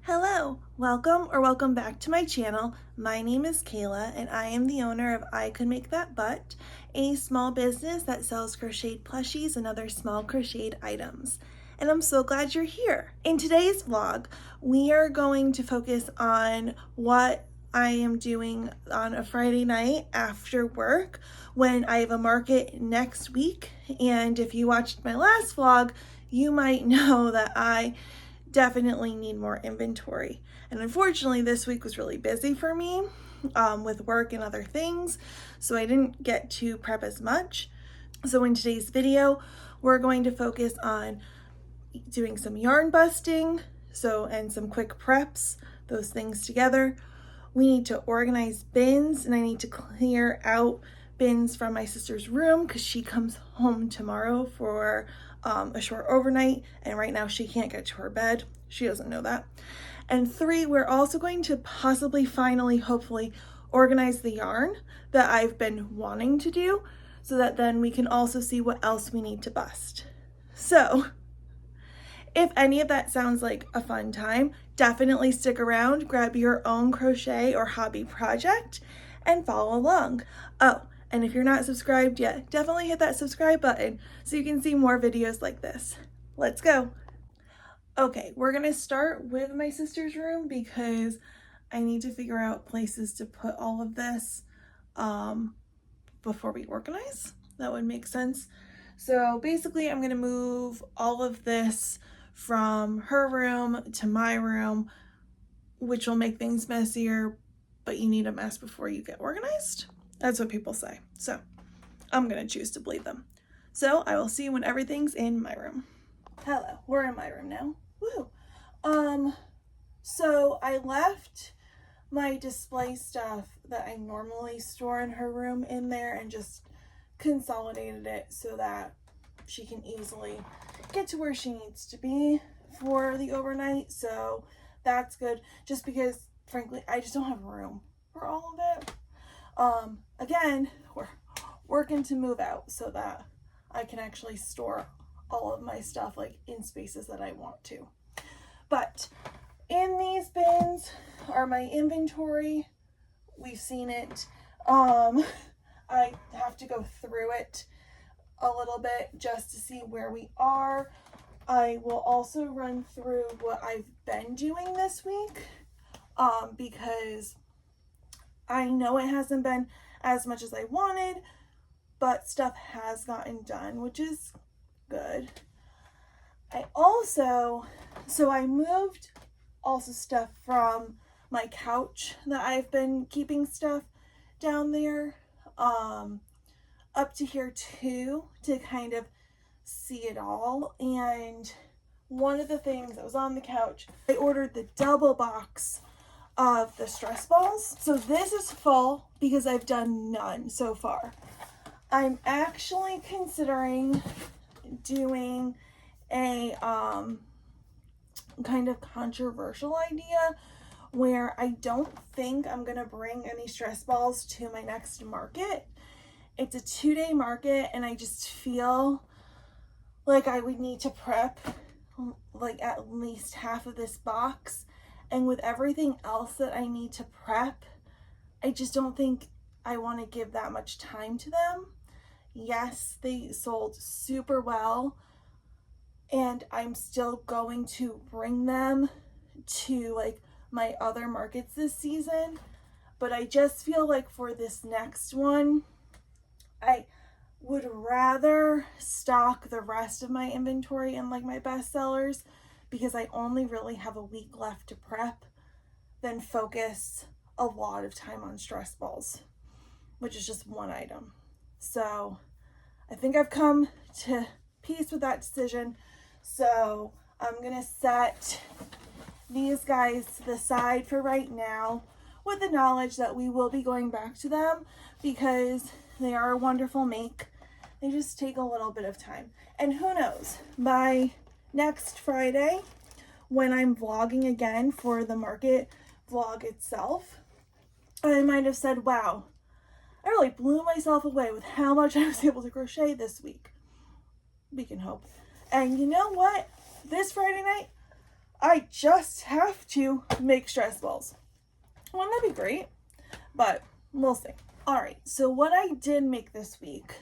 Hello, welcome back to my channel. My name is Kayla and I am the owner of I Could Make That Butt, a small business that sells crocheted plushies and other small crocheted items. And I'm so glad you're here. In today's vlog, we are going to focus on what I am doing on a Friday night after work when I have a market next week. And if you watched my last vlog, you might know that I definitely need more inventory. And unfortunately, this week was really busy for me with work and other things, so I didn't get to prep as much. So in today's video, we're going to focus on doing some yarn busting, and some quick preps, those things together. We need to organize bins, and I need to clear out bins from my sister's room because she comes home tomorrow for a short overnight, and right now she can't get to her bed. She doesn't know that. And 3, we're also going to possibly, finally, hopefully, organize the yarn that I've been wanting to do so that then we can also see what else we need to bust. So if any of that sounds like a fun time, definitely stick around, grab your own crochet or hobby project, and follow along. Oh, and if you're not subscribed yet, definitely hit that subscribe button so you can see more videos like this. Let's go. Okay, we're gonna start with my sister's room because I need to figure out places to put all of this before we organize. That would make sense. So basically I'm gonna move all of this from her room to my room, which will make things messier, but you need a mess before you get organized. That's what people say. So I'm gonna choose to believe them. So I will see you when everything's in my room. Hello, we're in my room now. Woo! So I left my display stuff that I normally store in her room in there and just consolidated it so that she can easily get to where she needs to be for the overnight. So that's good, just because frankly I just don't have room for all of it. Again, we're working to move out so that I can actually store all of my stuff like in spaces that I want to. But in these bins are my inventory. We've seen it. I have to go through it a little bit just to see where we are. I will also run through what I've been doing this week because I know it hasn't been as much as I wanted, but stuff has gotten done, which is good. I moved also stuff from my couch that I've been keeping stuff down there up to here too, to kind of see it all. And one of the things that was on the couch, I ordered the double box of the stress balls. So this is full because I've done none so far. I'm actually considering doing a kind of controversial idea where I don't think I'm gonna bring any stress balls to my next market. It's a 2-day market and I just feel like I would need to prep like at least half of this box, and with everything else that I need to prep, I just don't think I want to give that much time to them. Yes, they sold super well and I'm still going to bring them to like my other markets this season, but I just feel like for this next one I would rather stock the rest of my inventory in like my best sellers, because I only really have a week left to prep, than focus a lot of time on stress balls, which is just one item. So I think I've come to peace with that decision. So I'm gonna set these guys to the side for right now, with the knowledge that we will be going back to them because they are a wonderful make. They just take a little bit of time. And who knows, by next Friday, when I'm vlogging again for the market vlog itself, I might have said, wow, I really blew myself away with how much I was able to crochet this week. We can hope. And you know what? This Friday night, I just have to make stress balls. Wouldn't that be great? But we'll see. All right, so what I did make this week,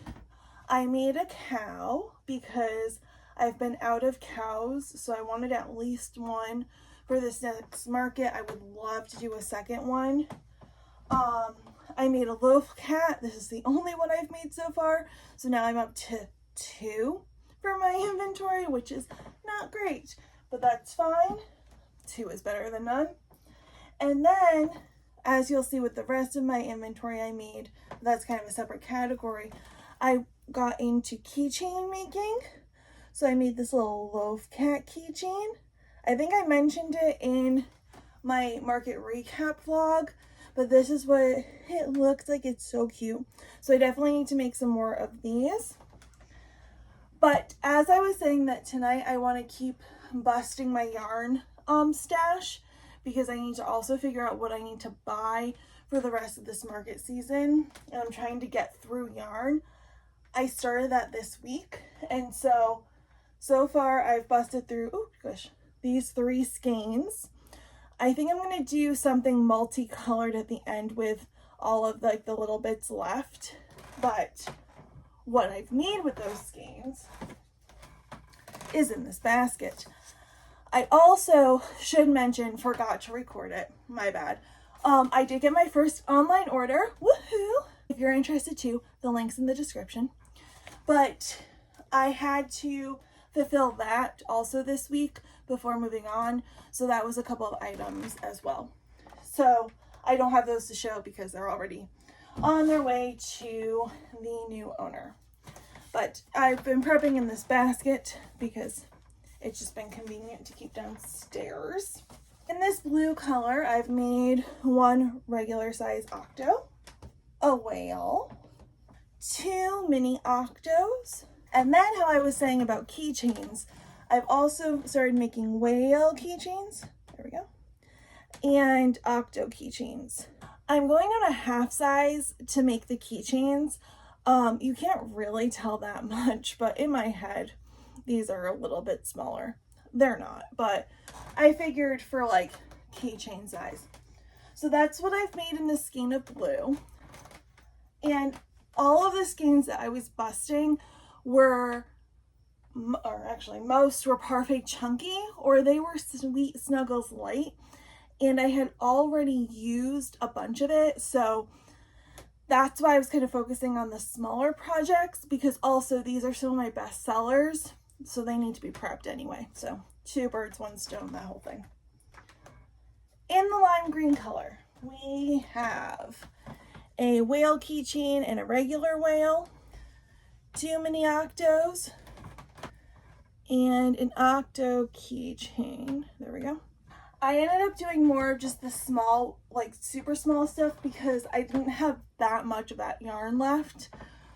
I made a cow because I've been out of cows, so I wanted at least one for this next market. I would love to do a second one. I made a loaf cat. This is the only one I've made so far, so now I'm up to 2 for my inventory, which is not great, but that's fine. 2 is better than none. And then, as you'll see with the rest of my inventory I made, that's kind of a separate category, I got into keychain making. So I made this little loaf cat keychain. I think I mentioned it in my market recap vlog, but this is what it looks like. It's so cute. So I definitely need to make some more of these. But as I was saying that tonight, I want to keep busting my yarn stash, because I need to also figure out what I need to buy for the rest of this market season. And I'm trying to get through yarn. I started that this week. And so far I've busted through, oh gosh, these 3 skeins. I think I'm going to do something multicolored at the end with all of like the little bits left. But what I've made with those skeins is in this basket. I also should mention, forgot to record it, my bad. I did get my first online order, woohoo! If you're interested too, the link's in the description. But I had to fulfill that also this week before moving on, so that was a couple of items as well. So I don't have those to show because they're already on their way to the new owner. But I've been prepping in this basket because it's just been convenient to keep downstairs. In this blue color, I've made 1 regular size octo, a whale, 2 mini octos, and then how I was saying about keychains, I've also started making whale keychains, there we go, and octo keychains. I'm going on a half size to make the keychains. You can't really tell that much, but in my head, these are a little bit smaller. They're not, but I figured for like keychain size. So that's what I've made in this skein of blue. And all of the skeins that I was busting were, or actually most were Parfait Chunky, or they were Sweet Snuggles Light. And I had already used a bunch of it, so that's why I was kind of focusing on the smaller projects, because also these are some of my best sellers, so they need to be prepped anyway. So 2 birds, 1 stone, that whole thing. In the lime green color, we have a whale keychain and a regular whale, 2 mini octos, and an octo keychain. There we go. I ended up doing more of just the small, like super small stuff, because I didn't have that much of that yarn left.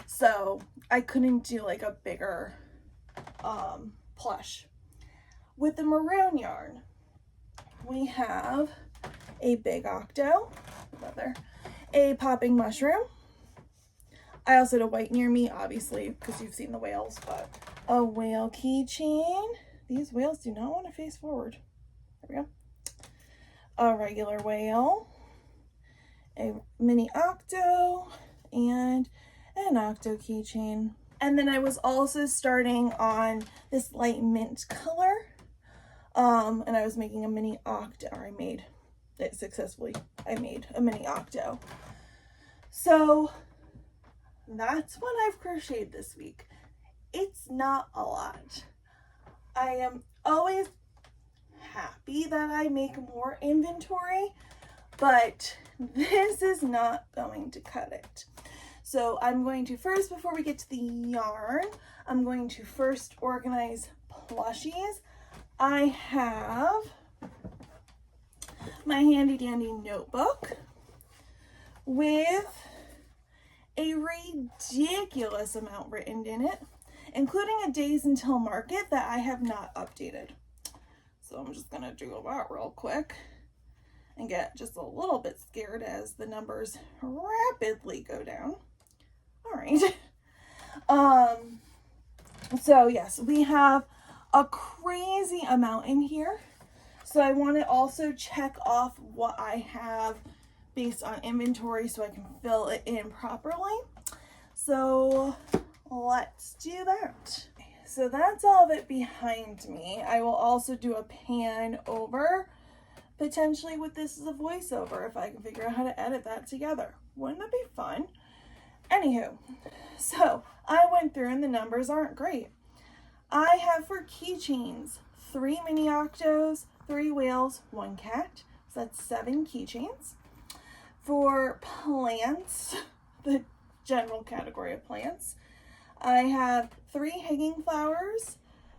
So I couldn't do like a bigger plush. With the maroon yarn, we have a big octo, a popping mushroom. I also had a white near me, obviously, because you've seen the whales, but a whale keychain. These whales do not want to face forward. There we go. A regular whale, a mini octo, and an octo keychain. And then I was also starting on this light mint color, and I was making a mini octo, or I made it successfully. I made a mini octo. So that's what I've crocheted this week. It's not a lot. I am always happy that I make more inventory, but this is not going to cut it. So I'm going to first, before we get to the yarn, I'm going to first organize plushies. I have my handy dandy notebook with a ridiculous amount written in it, including a days until market that I have not updated. So I'm just gonna do that real quick and get just a little bit scared as the numbers rapidly go down. All right. So yes, we have a crazy amount in here. So I want to also check off what I have based on inventory so I can fill it in properly. So let's do that. So that's all of it behind me. I will also do a pan over, potentially with this as a voiceover if I can figure out how to edit that together. Wouldn't that be fun? Anywho, so I went through and the numbers aren't great. I have for keychains 3 mini octos, 3 whales, 1 cat. So that's 7 keychains. For plants, the general category of plants, I have 3 hanging flowers,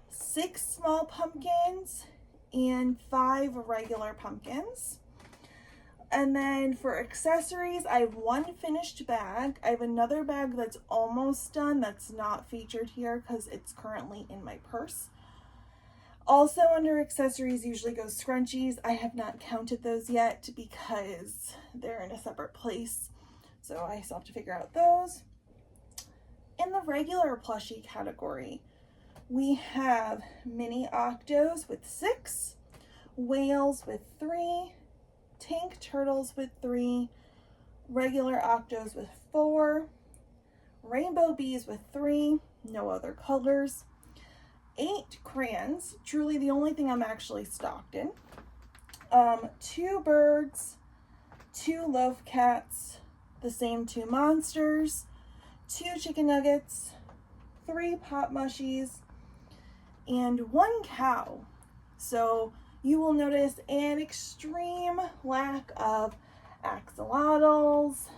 6 small pumpkins, and 5 regular pumpkins. And then for accessories, I have 1 finished bag. I have another bag that's almost done that's not featured here because it's currently in my purse. Also under accessories usually go scrunchies. I have not counted those yet because they're in a separate place. So I still have to figure out those. In the regular plushie category, we have mini octos with 6, whales with 3, tank turtles with 3, regular octos with 4, rainbow bees with 3, no other colors, 8 crayons, truly the only thing I'm actually stocked in, 2 birds, 2 loaf cats, the same 2 monsters, 2 chicken nuggets, 3 pot mushies, and 1 cow. So you will notice an extreme lack of axolotls.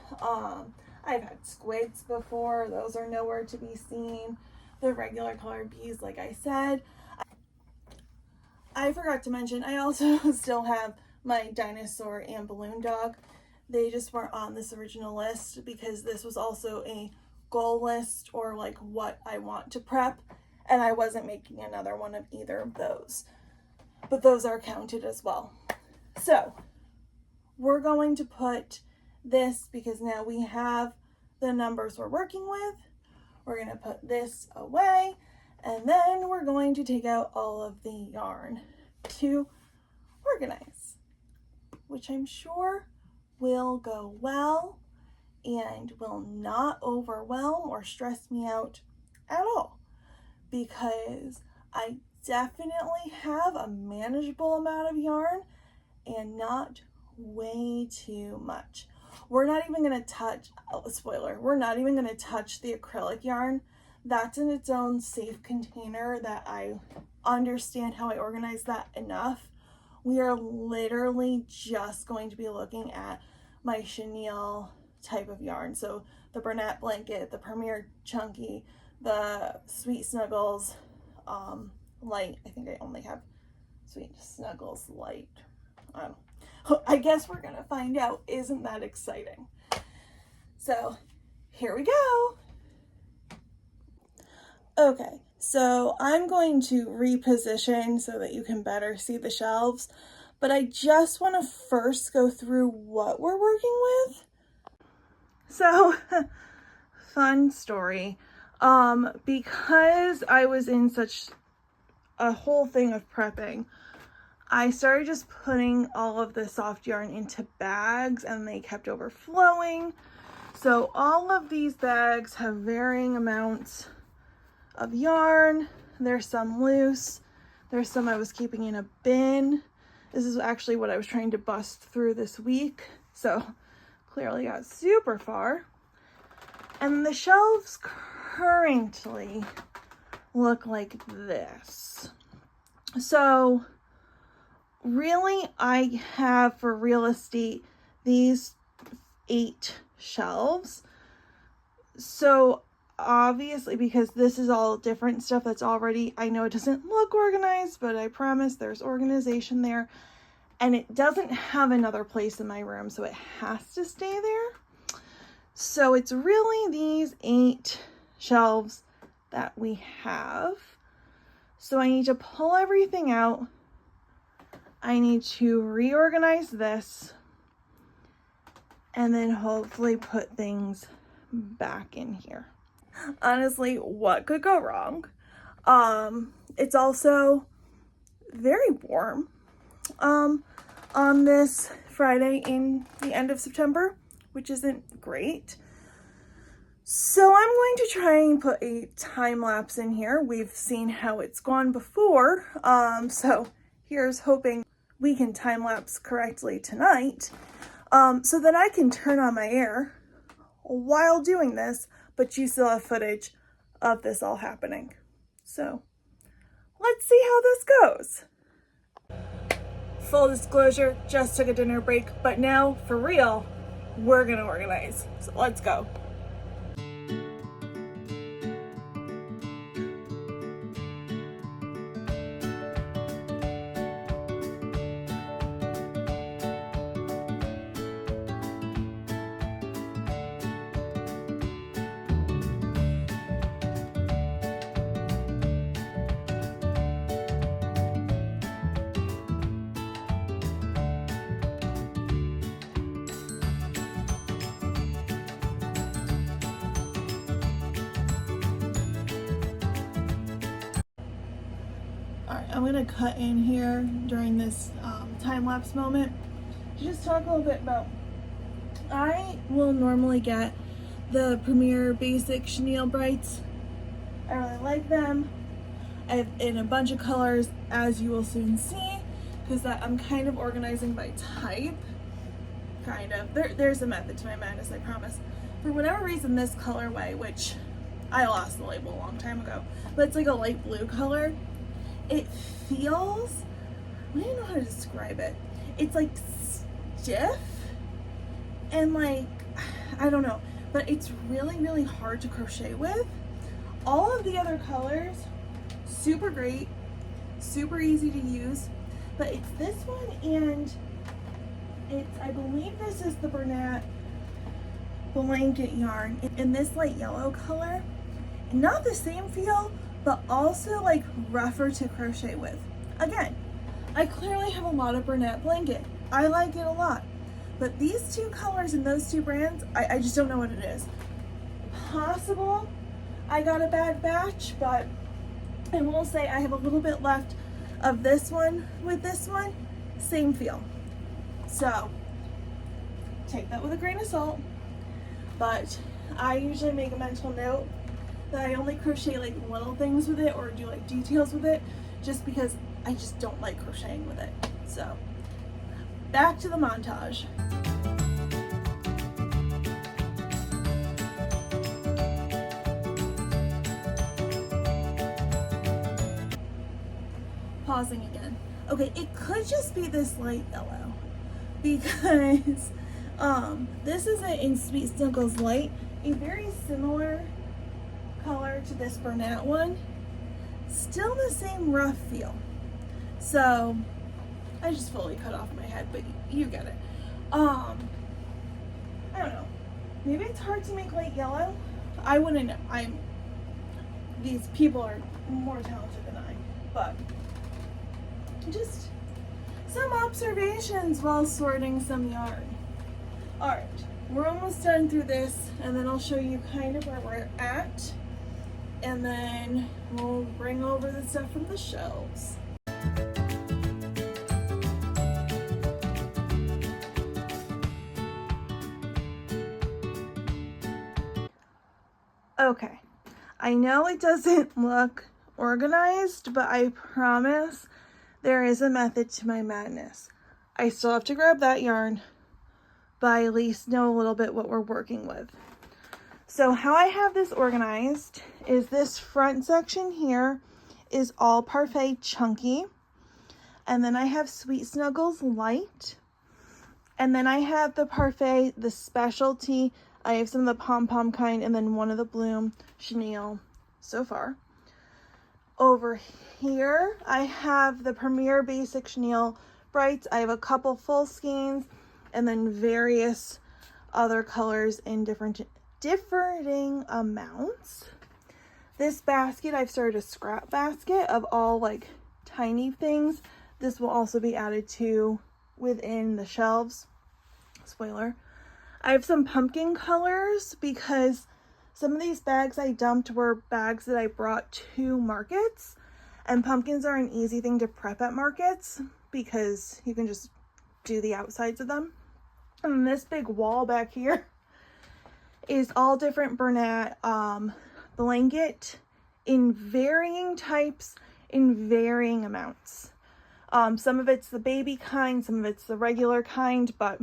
I've had squids before. Those are nowhere to be seen. The regular colored bees, like I said. I forgot to mention, I also still have my dinosaur and balloon dog. They just weren't on this original list because this was also a goal list or like what I want to prep, and I wasn't making another one of either of those. But those are counted as well. So we're going to put this, because now we have the numbers we're working with, we're going to put this away, and then we're going to take out all of the yarn to organize, which I'm sure will go well and will not overwhelm or stress me out at all, because I definitely have a manageable amount of yarn and not way too much. We're not even going to touch, spoiler, we're not even going to touch the acrylic yarn. That's in its own safe container that I understand how I organize that enough. We are literally just going to be looking at my chenille type of yarn. So the Bernat blanket, the Premier Chunky, the Sweet Snuggles, light. I think I only have Sweet Snuggles light. I guess we're gonna find out. Isn't that exciting? So here we go. Okay, so I'm going to reposition so that you can better see the shelves, but I just want to first go through what we're working with. So fun story. Because I was in such a whole thing of prepping, I started just putting all of the soft yarn into bags and they kept overflowing. So all of these bags have varying amounts of yarn. There's some loose. There's some I was keeping in a bin. This is actually what I was trying to bust through this week. So clearly got super far. And the shelves currently look like this. So really I have for real estate these 8 shelves. So obviously, because this is all different stuff that's already, I know it doesn't look organized, but I promise there's organization there, and it doesn't have another place in my room, so it has to stay there. So it's really these 8 shelves that we have. So I need to pull everything out. I need to reorganize this and then hopefully put things back in here. Honestly, what could go wrong? It's also very warm. on this Friday in the end of September, which isn't great. So I'm going to try and put a time lapse in here. We've seen how it's gone before, so here's hoping we can time lapse correctly tonight, so that I can turn on my air while doing this, but you still have footage of this all happening. So let's see how this goes. Full disclosure, just took a dinner break, but now for real, we're gonna organize. So let's go. I'm gonna cut in here during this time-lapse moment to just talk a little bit about, I will normally get the Premier Basic Chenille Brights. I really like them. I have in a bunch of colors, as you will soon see, because I'm kind of organizing by type. Kind of. There's a method to my madness, I promise. For whatever reason, this colorway, which I lost the label a long time ago, but it's like a light blue color. It feels, I don't know how to describe it. It's like stiff and like, I don't know, but it's really, really hard to crochet with. All of the other colors, super great, super easy to use, but it's this one, and it's, I believe this is the Bernat blanket yarn in this light yellow color. Not the same feel, but also like rougher to crochet with. Again, I clearly have a lot of Bernat blanket. I like it a lot. But these two colors and those two brands, I just don't know what it is. Possible I got a bad batch, but I will say I have a little bit left of this one with this one. Same feel. So take that with a grain of salt. But I usually make a mental note that I only crochet like little things with it or do like details with it, just because I just don't like crocheting with it. So back to the montage. Pausing again. Okay, it could just be this light yellow, because this is in Sweet Snuggles Light, a very similar color to this Bernat one, still the same rough feel. So I just fully cut off my head, but you get it. I don't know, maybe it's hard to make light yellow. I wouldn't know. These people are more talented than I, but just some observations while sorting some yarn. All right, we're almost done through this, and then I'll show you kind of where we're at, and then we'll bring over the stuff from the shelves. Okay, I know it doesn't look organized, but I promise there is a method to my madness. I still have to grab that yarn, but I at least know a little bit what we're working with. So how I have this organized is this front section here is all Parfait Chunky. And then I have Sweet Snuggles Light. And then I have the Parfait, the specialty. I have some of the pom-pom kind, and then one of the Bloom chenille so far. Over here, I have the Premier Basic Chenille Brights. I have a couple full skeins, and then various other colors in differing amounts. This basket, I've started a scrap basket of all like tiny things. This will also be added to within the shelves. Spoiler. I have some pumpkin colors because some of these bags I dumped were bags that I brought to markets, and pumpkins are an easy thing to prep at markets. because you can just do the outsides of them. And this big wall back here is all different Bernat blanket in varying types, in varying amounts. Some of it's the baby kind, some of it's the regular kind, but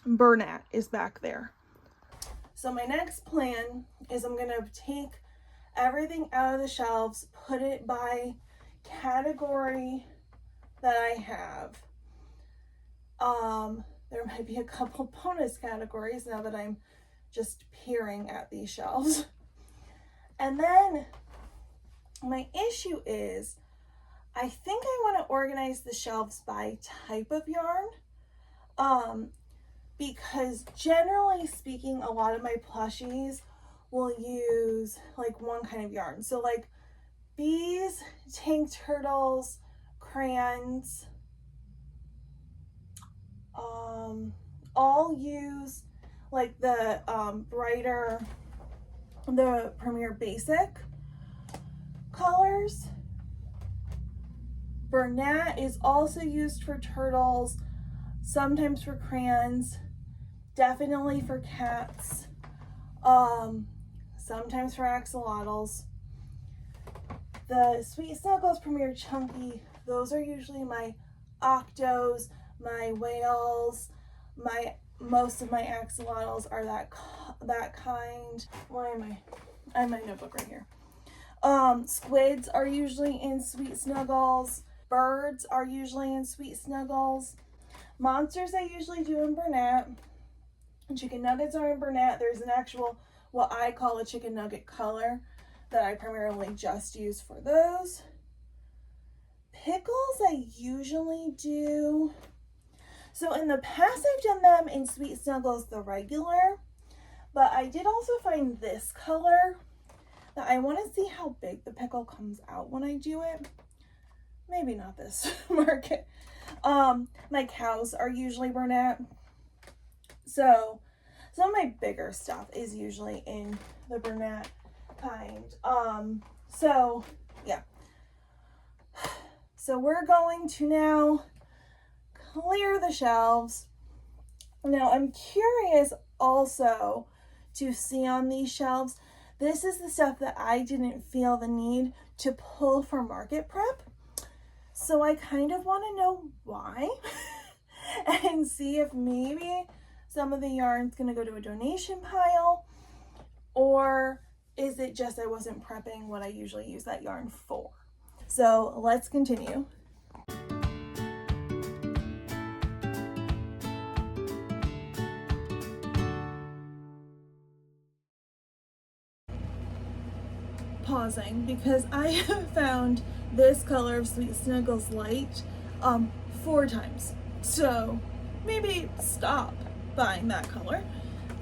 Bernat is back there. So my next plan is I'm gonna take everything out of the shelves, put it by category that I have. There might be a couple bonus categories now that I'm just peering at these shelves. And then my issue is, I think I want to organize the shelves by type of yarn, because generally speaking, a lot of my plushies will use like one kind of yarn. So like bees, tank turtles, crayons, all use like the brighter, the Premier Basic colors. Bernat is also used for turtles, sometimes for crayons, definitely for cats, sometimes for axolotls. The Sweet Snuggles Premier Chunky, those are usually my octos, my whales, most of my axolotls are that kind. Why am I have my notebook right here. Squids are usually in Sweet Snuggles. Birds are usually in Sweet Snuggles. Monsters I usually do in Bernat. Chicken nuggets are in Bernat. There's an actual, what I call a chicken nugget color that I primarily just use for those. Pickles I usually do. So in the past I've done them in Sweet Snuggles the regular, but I did also find this color that I want to see how big the pickle comes out when I do it. Maybe not this market. My cows are usually Bernat. So some of my bigger stuff is usually in the Bernat kind. So yeah. So we're going to now clear the shelves. Now I'm curious also to see on these shelves, this is the stuff that I didn't feel the need to pull for market prep. So I kind of want to know why and see if maybe some of the yarn's going to go to a donation pile, or is it just I wasn't prepping what I usually use that yarn for. So let's continue. Pausing because I have found this color of Sweet Snuggles Light 4 times. So maybe stop buying that color,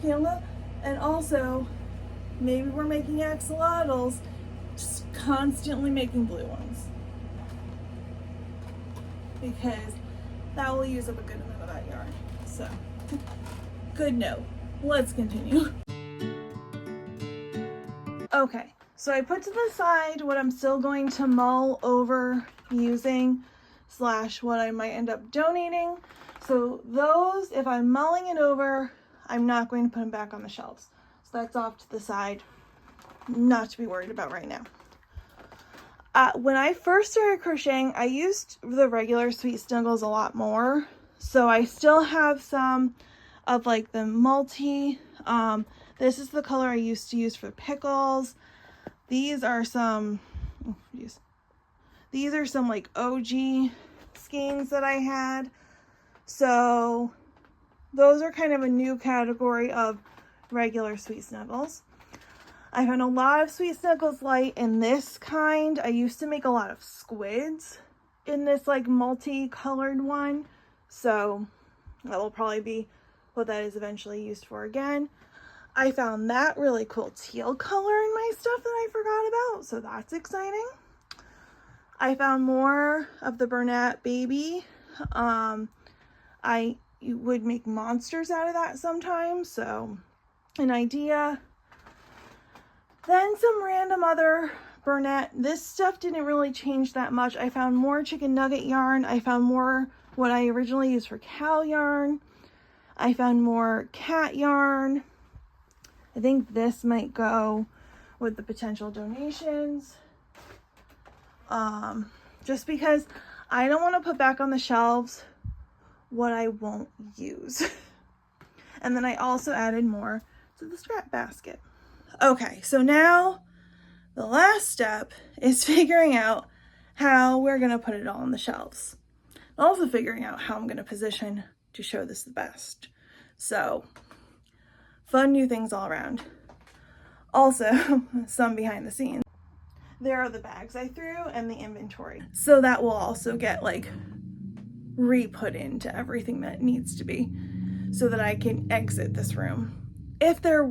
Kayla. And also, maybe we're making axolotls, just constantly making blue ones. Because that will use up a good amount of that yarn. So, good note. Let's continue. Okay. So I put to the side what I'm still going to mull over using / what I might end up donating. So those, if I'm mulling it over, I'm not going to put them back on the shelves. So that's off to the side, not to be worried about right now. When I first started crocheting, I used the regular Sweet Snuggles a lot more. So I still have some of like the multi. This is the color I used to use for pickles. These are some, these are some like OG skeins that I had. So those are kind of a new category of regular Sweet Snuggles. I found a lot of Sweet Snuggles Light in this kind. I used to make a lot of squids in this like multi-colored one. So that will probably be what that is eventually used for again. I found that really cool teal color in my stuff that I forgot about, so that's exciting. I found more of the Bernat Baby. I would make monsters out of that sometimes, so an idea. Then some random other Burnett. This stuff didn't really change that much. I found more chicken nugget yarn. I found more what I originally used for cow yarn. I found more cat yarn. I think this might go with the potential donations. Just because I don't want to put back on the shelves what I won't use. And then I also added more to the scrap basket. Okay, so now the last step is figuring out how we're gonna put it all on the shelves. Also figuring out how I'm gonna position to show this the best. So, fun new things all around. Also, some behind the scenes. There are the bags I threw and the inventory. So that will also get like re-put into everything that needs to be so that I can exit this room. If there,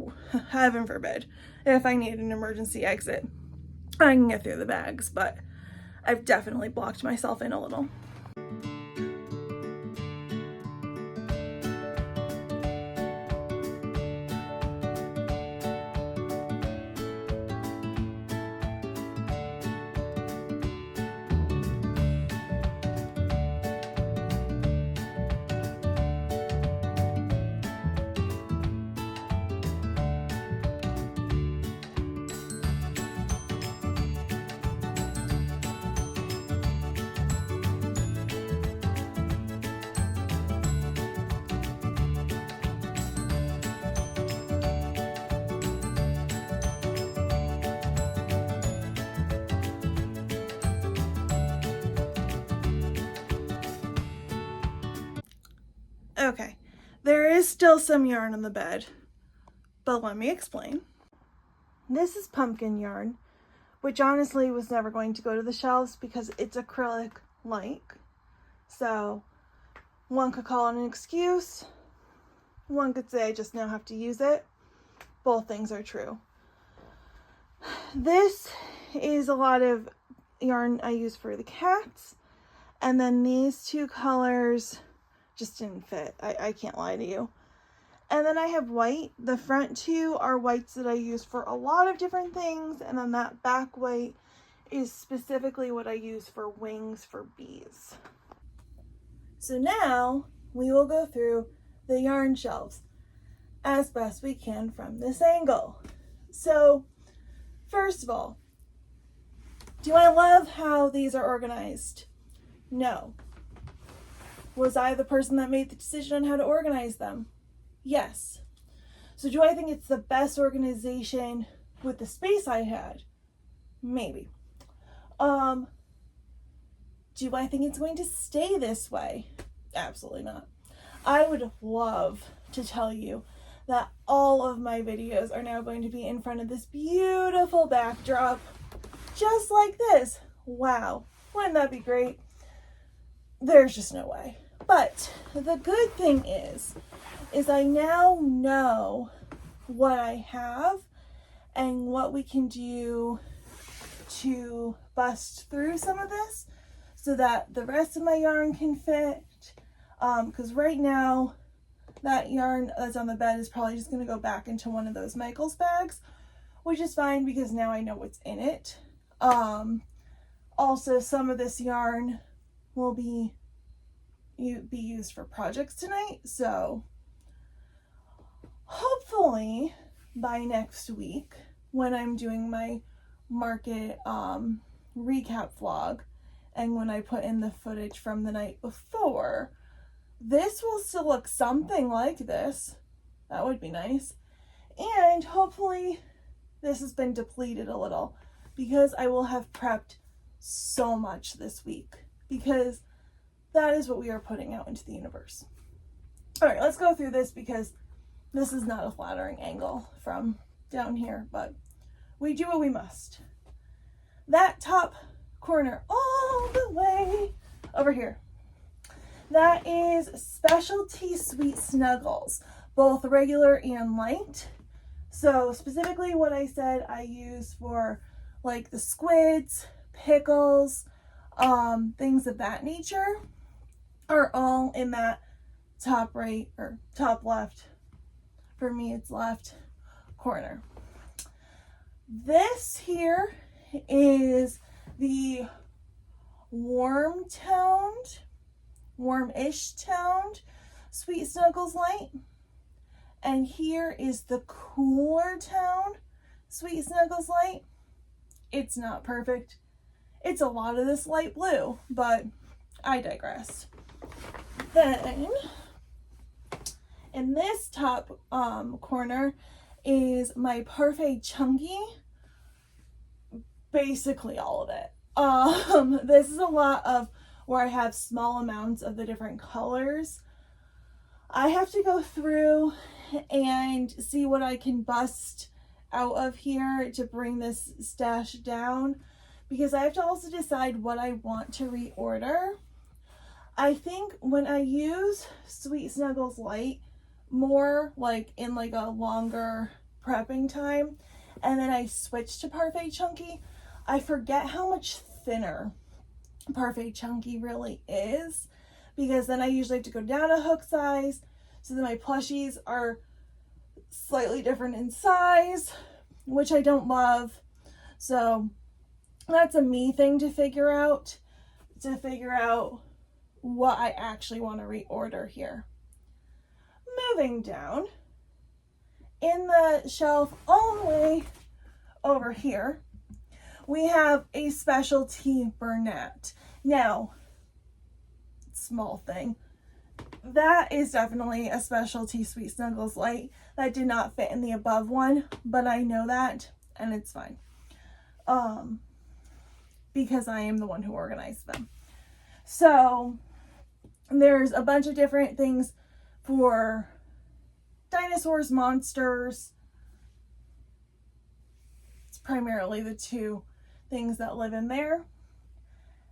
heaven forbid, if I need an emergency exit, I can get through the bags, but I've definitely blocked myself in a little. Okay, there is still some yarn on the bed, but let me explain. This is pumpkin yarn, which honestly was never going to go to the shelves because it's acrylic-like. So one could call it an excuse. One could say I just now have to use it. Both things are true. This is a lot of yarn I use for the cats. And then these two colors just didn't fit. I can't lie to you. And then I have white. The front two are whites that I use for a lot of different things. And then that back white is specifically what I use for wings for bees. So now we will go through the yarn shelves as best we can from this angle. So first of all, do I love how these are organized? No. Was I the person that made the decision on how to organize them? Yes. So do I think it's the best organization with the space I had? Maybe. Do I think it's going to stay this way? Absolutely not. I would love to tell you that all of my videos are now going to be in front of this beautiful backdrop, just like this. Wow, wouldn't that be great? There's just no way. But the good thing is I now know what I have and what we can do to bust through some of this so that the rest of my yarn can fit. Because right now that yarn that's on the bed is probably just going to go back into one of those Michaels bags, which is fine because now I know what's in it. Also, some of this yarn will be used for projects tonight, so hopefully by next week when I'm doing my market recap vlog and when I put in the footage from the night before, this will still look something like this. That would be nice. And hopefully this has been depleted a little because I will have prepped so much this week because that is what we are putting out into the universe. All right, let's go through this because this is not a flattering angle from down here, but we do what we must. That top corner all the way over here, that is Specialty Sweet Snuggles, both regular and light. So specifically what I said I use for like the squids, pickles, things of that nature are all in that top right or top left. For me, it's left corner. This here is the warmish toned Sweet Snuggles Light. And here is the cooler tone Sweet Snuggles Light. It's not perfect. It's a lot of this light blue, but I digress. Then in this top corner is my Parfait Chunky. Basically all of it. This is a lot of where I have small amounts of the different colors. I have to go through and see what I can bust out of here to bring this stash down, because I have to also decide what I want to reorder. I think when I use Sweet Snuggles Light more like in like a longer prepping time, and then I switch to Parfait Chunky, I forget how much thinner Parfait Chunky really is, because then I usually have to go down a hook size, so then my plushies are slightly different in size, which I don't love. So that's a me thing to figure out what I actually want to reorder here. Moving down, in the shelf all the way over here, we have a specialty Bernat. Now, small thing, that is definitely a specialty Sweet Snuggles Light that did not fit in the above one, but I know that, and it's fine. Because I am the one who organized them. So there's a bunch of different things for dinosaurs, monsters. It's primarily the two things that live in there.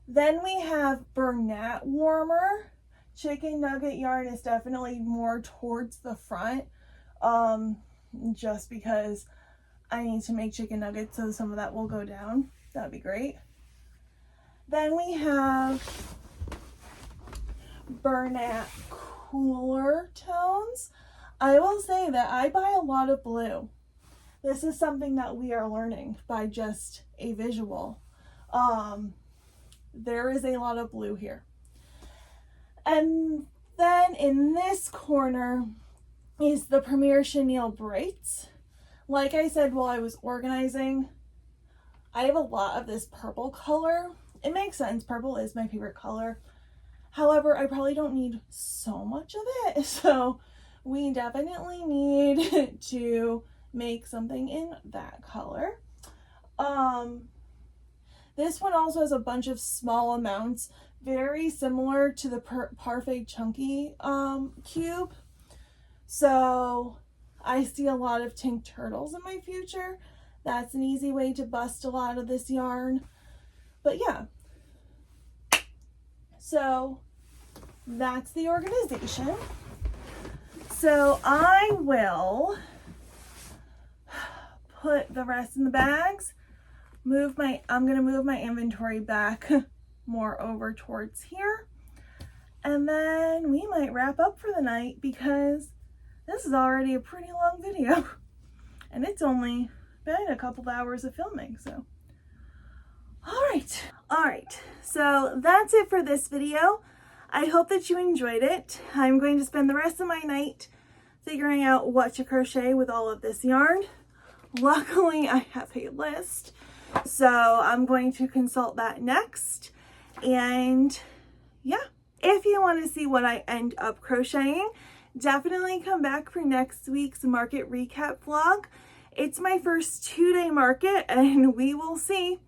Then we have Bernat warmer. Chicken nugget yarn is definitely more towards the front, just because I need to make chicken nuggets, so some of that will go down. That'd be great. Then we have Bernat cooler tones. I will say that I buy a lot of blue. This is something that we are learning by just a visual. There is a lot of blue here. And then in this corner is the Premier Chenille Brights. Like I said while I was organizing, I have a lot of this purple color. It makes sense, purple is my favorite color. However, I probably don't need so much of it, so we definitely need to make something in that color. This one also has a bunch of small amounts, very similar to the Parfait Chunky cube. So I see a lot of Tink Turtles in my future. That's an easy way to bust a lot of this yarn. But yeah, so that's the organization. So I will put the rest in the bags. I'm gonna move my inventory back more over towards here. And then we might wrap up for the night, because this is already a pretty long video. And it's only been a couple of hours of filming, so. All right, so that's it for this video. I hope that you enjoyed it. I'm going to spend the rest of my night figuring out what to crochet with all of this yarn. Luckily, I have a list, so I'm going to consult that next. And yeah, if you want to see what I end up crocheting, definitely come back for next week's market recap vlog. It's my first 2-day market, and we will see,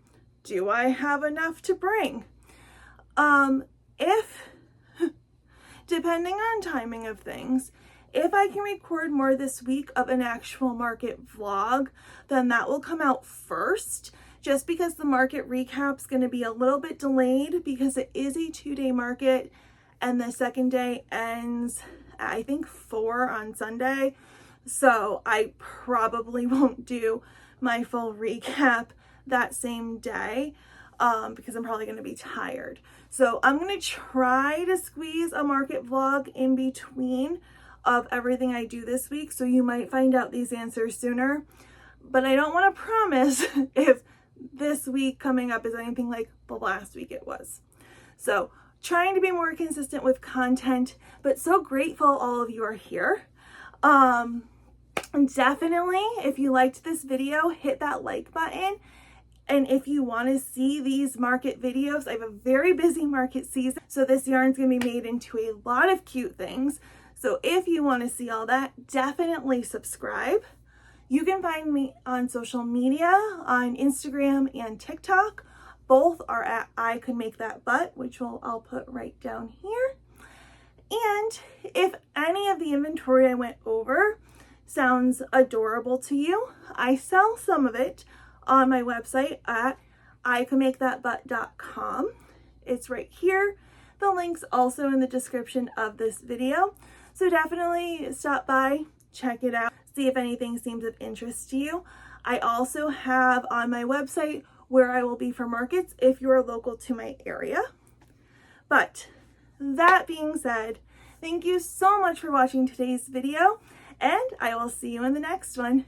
do I have enough to bring? Depending on timing of things, if I can record more this week of an actual market vlog, then that will come out first, just because the market recap's going to be a little bit delayed, because it is a 2-day market and the second day ends at, I think, 4 on Sunday. So I probably won't do my full recap that same day, because I'm probably going to be tired. So I'm going to try to squeeze a market vlog in between of everything I do this week, so you might find out these answers sooner. But I don't want to promise if this week coming up is anything like the last week it was. So trying to be more consistent with content, but so grateful all of you are here. Definitely, if you liked this video, hit that like button. And if you want to see these market videos, I have a very busy market season, so this yarn's going to be made into a lot of cute things. So if you want to see all that, definitely subscribe. You can find me on social media, on Instagram and TikTok. Both are at I Could Make That But, which I'll put right down here. And if any of the inventory I went over sounds adorable to you, I sell some of it on my website at ICouldMakeThatBut.com. It's right here. The link's also in the description of this video. So definitely stop by, check it out, see if anything seems of interest to you. I also have on my website where I will be for markets if you're local to my area. But that being said, thank you so much for watching today's video, and I will see you in the next one.